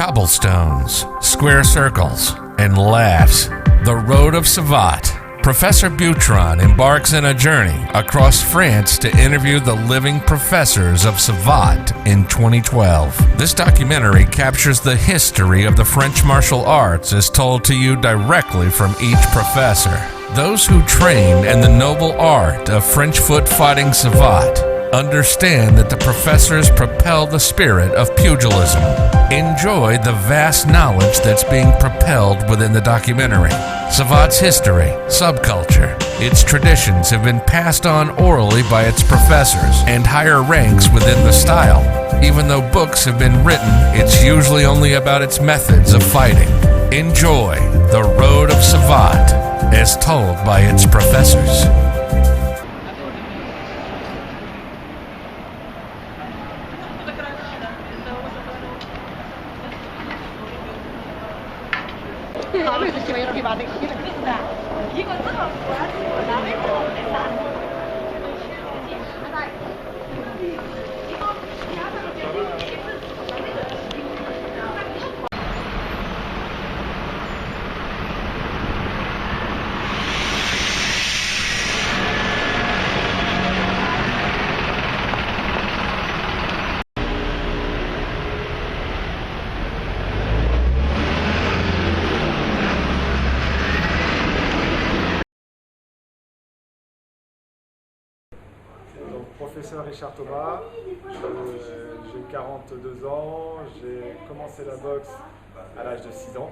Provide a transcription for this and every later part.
cobblestones, square circles, and laughs. The Road of Savate. Professor Boutron embarks on a journey across France to interview the living professors of Savate in 2012. This documentary captures the history of the French martial arts as told to you directly from each professor. Those who trained in the noble art of French foot fighting Savate understand that the professors propel the spirit of pugilism. Enjoy the vast knowledge that's being propelled within the documentary. Savate's history, subculture, its traditions have been passed on orally by its professors and higher ranks within the style. Even though books have been written, it's usually only about its methods of fighting. Enjoy The Road of Savate, as told by its professors. Professeur Richard Thomas, j'ai 42 ans, j'ai commencé la boxe à l'âge de 6 ans,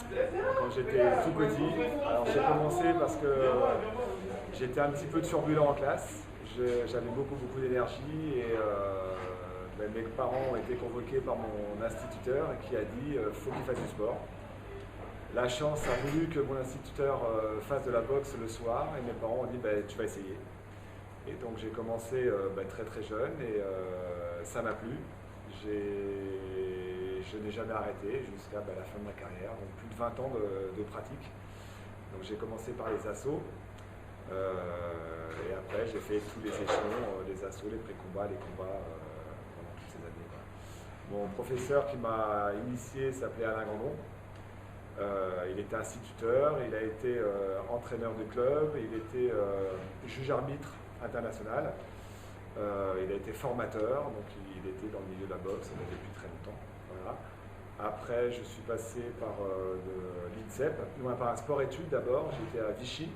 quand j'étais tout petit. Alors j'ai commencé parce que j'étais un petit peu turbulent en classe, j'avais beaucoup d'énergie et mes parents ont été convoqués par mon instituteur qui a dit faut qu'il fasse du sport. La chance a voulu que mon instituteur fasse de la boxe le soir et mes parents ont dit tu vas essayer. Et donc j'ai commencé très jeune et ça m'a plu. Je n'ai jamais arrêté jusqu'à la fin de ma carrière, donc plus de 20 ans de pratique. Donc j'ai commencé par les assauts et après j'ai fait tous les échelons, les assauts, les pré-combats, les combats pendant toutes ces années. Mon professeur qui m'a initié s'appelait Alain Grandon. Il était instituteur, il a été entraîneur de club, il était juge-arbitre international. Il a été formateur, donc il était dans le milieu de la boxe depuis très longtemps. Voilà. Après, je suis passé par l'INSEP, par un sport-études d'abord. J'étais à Vichy.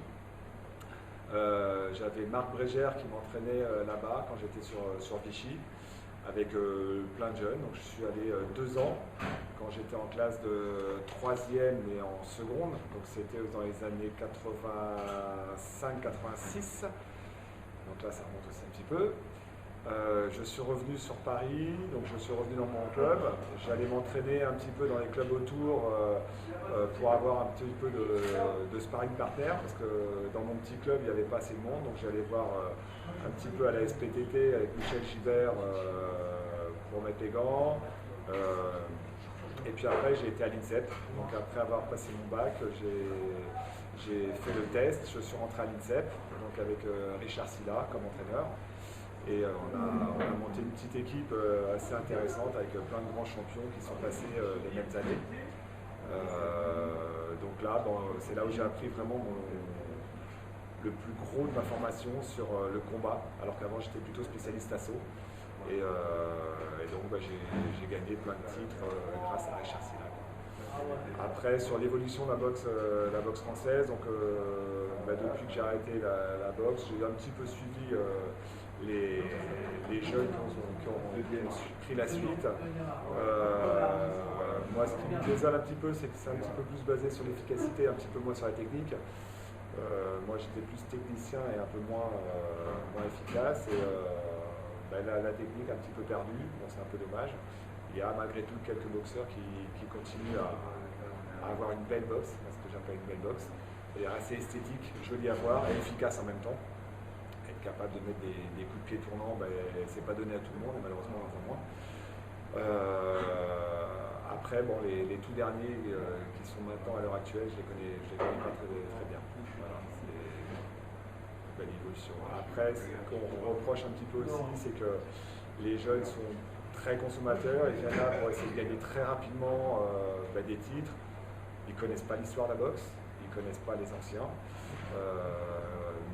J'avais Marc Brégère qui m'entraînait là-bas quand j'étais sur Vichy, avec plein de jeunes. Donc je suis allé 2 ans quand j'étais en classe de 3e et en seconde. Donc c'était dans les années 85-86. Donc là, ça remonte aussi un petit peu. Je suis revenu sur Paris, donc je suis revenu dans mon club. J'allais m'entraîner un petit peu dans les clubs autour pour avoir un petit peu de sparring partner, parce que dans mon petit club, il n'y avait pas assez de monde. Donc j'allais voir un petit peu à la SPTT avec Michel Gibert pour mettre les gants. Et puis après, j'ai été à l'INSEP. Donc après avoir passé mon bac, j'ai fait le test, je suis rentré à l'INSEP, donc avec Richard Silla comme entraîneur. Et on a monté une petite équipe assez intéressante avec plein de grands champions qui sont passés les mêmes années. Donc là, c'est là où j'ai appris vraiment le plus gros de ma formation sur le combat, alors qu'avant j'étais plutôt spécialiste assaut. Et donc j'ai gagné plein de titres grâce à Richard Silla. Après, sur l'évolution de la boxe française, donc, depuis que j'ai arrêté la boxe, j'ai un petit peu suivi les jeunes qui ont pris la suite. Moi, ce qui me désole un petit peu, c'est que c'est un petit peu plus basé sur l'efficacité, un petit peu moins sur la technique. Moi, j'étais plus technicien et un peu moins efficace. Et la technique un petit peu perdue, c'est un peu dommage. Il y a malgré tout quelques boxeurs qui continuent à avoir une belle boxe, ce que j'appelle une belle boxe, et assez esthétique, jolie à voir et efficace en même temps. Être capable de mettre des coups de pied tournants, c'est pas donné à tout le monde, et malheureusement on en voit moins. Après, les tout derniers qui sont maintenant à l'heure actuelle, je les connais pas très bien. Voilà, c'est une belle évolution. Après, ce qu'on reproche un petit peu aussi, c'est que les jeunes sont très consommateurs, ils viennent là pour essayer de gagner très rapidement des titres. Ils ne connaissent pas l'histoire de la boxe, ils ne connaissent pas les anciens.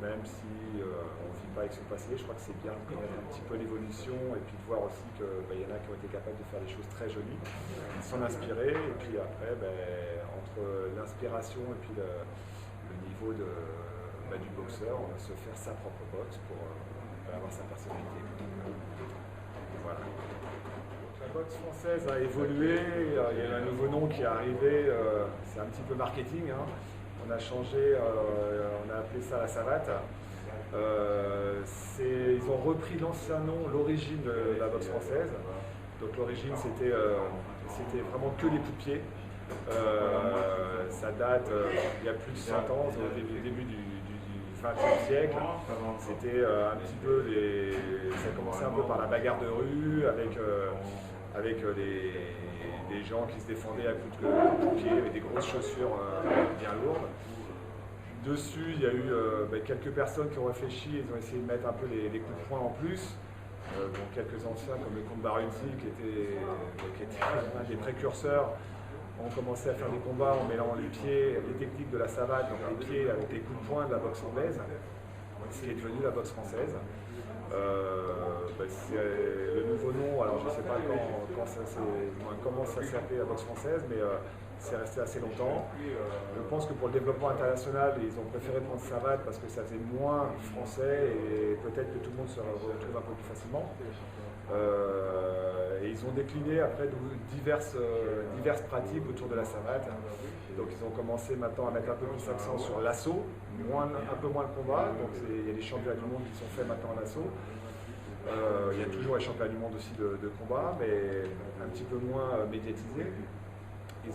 Même si on ne vit pas avec son passé, je crois que c'est bien de connaître un petit peu l'évolution et puis de voir aussi qu'il y en a qui ont été capables de faire des choses très jolies, s'en inspirer, et puis après, entre l'inspiration et puis le niveau du boxeur, on va se faire sa propre boxe pour avoir sa personnalité. Voilà. La boxe française a évolué, il y a un nouveau nom qui est arrivé, c'est un petit peu marketing. Hein. On a changé, on a appelé ça la savate. Ils ont repris l'ancien nom, l'origine de la boxe française. Donc l'origine c'était vraiment que les coups de pied. Ça date il y a plus de 100 ans, au début du XXe siècle. C'était un petit peu ça commençait un peu par la bagarre de rue avec des gens qui se défendaient à coups de pied avec des grosses chaussures bien lourdes. Dessus, il y a eu quelques personnes qui ont réfléchi, ils ont essayé de mettre un peu les coups de poing en plus. Quelques anciens comme le comte Barunzi qui était un des précurseurs ont commencé à faire des combats en mêlant les pieds, les techniques de la savate, donc les pieds avec les coups de poing de la boxe anglaise, ce qui est devenu la boxe française. C'est le nouveau nom, alors je ne sais pas comment ça s'est appelé la boxe française, mais c'est resté assez longtemps. Je pense que pour le développement international, ils ont préféré prendre savate parce que ça faisait moins français et peut-être que tout le monde se retrouve un peu plus facilement. Et ils ont décliné après diverses pratiques autour de la savate. Donc ils ont commencé maintenant à mettre un peu plus l'accent sur l'assaut, un peu moins le combat. Donc il y a des championnats du monde qui sont faits maintenant en assaut. Il y a toujours les championnats du monde aussi de combat, mais un petit peu moins médiatisés. Ils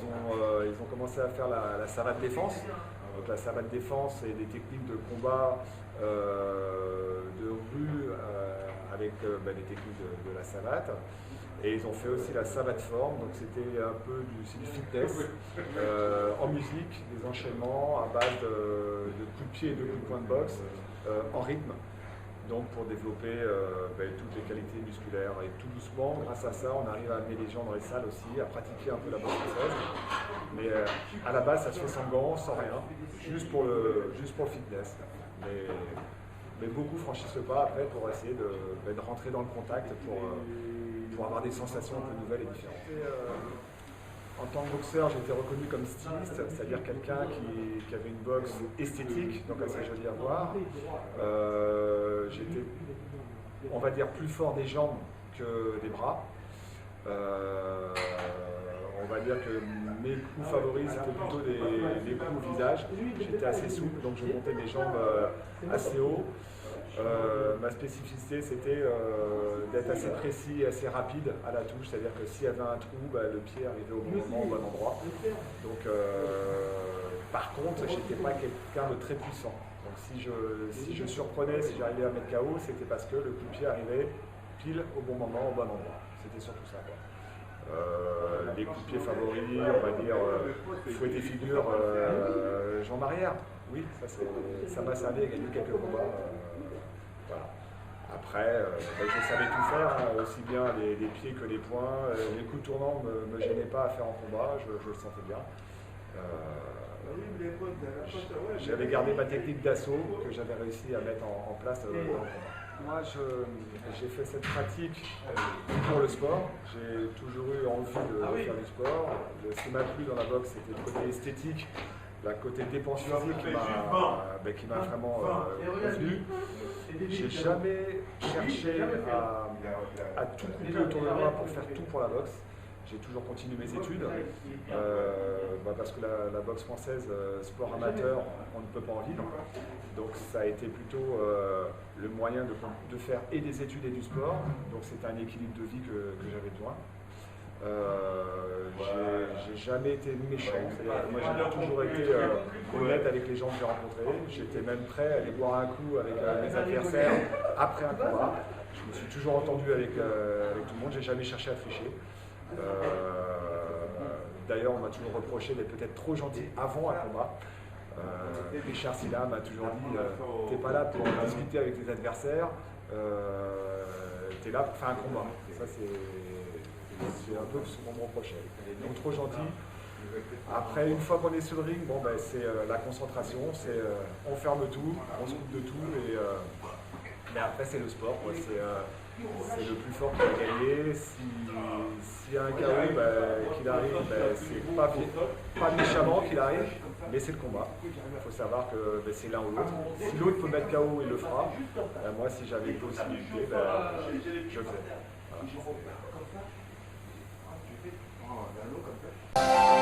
ont commencé à faire la savate défense. Donc la savate défense, c'est des techniques de combat de rue avec les techniques de la savate. Et ils ont fait aussi la savate forme, donc c'était un peu du fitness en musique, des enchaînements à base de coups de pied et de coups de poing de boxe en rythme. Donc pour développer toutes les qualités musculaires. Et tout doucement, grâce à ça, on arrive à amener les gens dans les salles aussi, à pratiquer un peu la boxe française. Mais à la base, ça se fait sans gants, sans rien, juste pour le fitness. Mais beaucoup franchissent le pas après pour essayer de rentrer dans le contact pour avoir des sensations un peu nouvelles et différentes. En tant que boxeur, j'ai été reconnu comme styliste, c'est-à-dire quelqu'un qui avait une boxe esthétique, donc assez jolie à voir. J'étais, on va dire, plus fort des jambes que des bras. On va dire que mes coups favoris, c'était plutôt des coups au visage. J'étais assez souple, donc je montais mes jambes assez haut. Ma spécificité, c'était d'être assez précis et assez rapide à la touche, c'est-à-dire que s'il y avait un trou, le pied arrivait au bon moment, au bon endroit. Donc, par contre, j'étais pas quelqu'un de très puissant. Donc si je surprenais, si j'arrivais à mettre KO, c'était parce que le coup de pied arrivait pile au bon moment, au bon endroit. C'était surtout ça, quoi. Les coups de pied favoris, on va dire fouetter figure, jambes arrière. Oui, ça m'a servi à gagner quelques combats. Voilà. Après, je savais tout faire, hein, aussi bien les pieds que les poings. Les coups tournants ne me gênaient pas à faire en combat, je le sentais bien. J'avais gardé ma technique d'assaut que j'avais réussi à mettre en place dans le combat. Moi, j'ai fait cette pratique pour le sport. J'ai toujours eu envie de faire du sport. Ce qui m'a plu dans la boxe, c'était le côté esthétique, le côté dépense physique qui m'a vraiment convenu. J'ai jamais cherché à tout couper autour de moi pour faire tout pour la boxe. J'ai toujours continué mes études, parce que la boxe française, sport amateur, on ne peut pas en vivre. Donc ça a été plutôt le moyen de faire et des études et du sport. Donc c'était un équilibre de vie que j'avais besoin. J'ai jamais été méchant, moi j'ai toujours été honnête avec les gens que j'ai rencontrés. J'étais même prêt à aller boire un coup avec mes adversaires après un combat. Je me suis toujours entendu avec tout le monde, j'ai jamais cherché à tricher. D'ailleurs, on m'a toujours reproché d'être peut-être trop gentil avant un combat. Richard Silla m'a toujours dit t'es pas là pour discuter avec tes adversaires, t'es là pour faire un combat. Et ça, c'est un peu ce qu'on me reprochait. Donc trop gentil. Après, une fois qu'on est sur le ring, bon, ben, c'est la concentration, c'est on ferme tout, on se coupe de tout, mais après c'est le sport, quoi. C'est le plus fort qui va gagner. S'il y a un KO qu'il arrive, ben, c'est pas méchamment qu'il arrive, mais c'est le combat. Il faut savoir que ben, c'est l'un ou l'autre. Si l'autre peut mettre KO, il le fera. Ben, moi, si j'avais possibilité, ben, je le faisais. Voilà.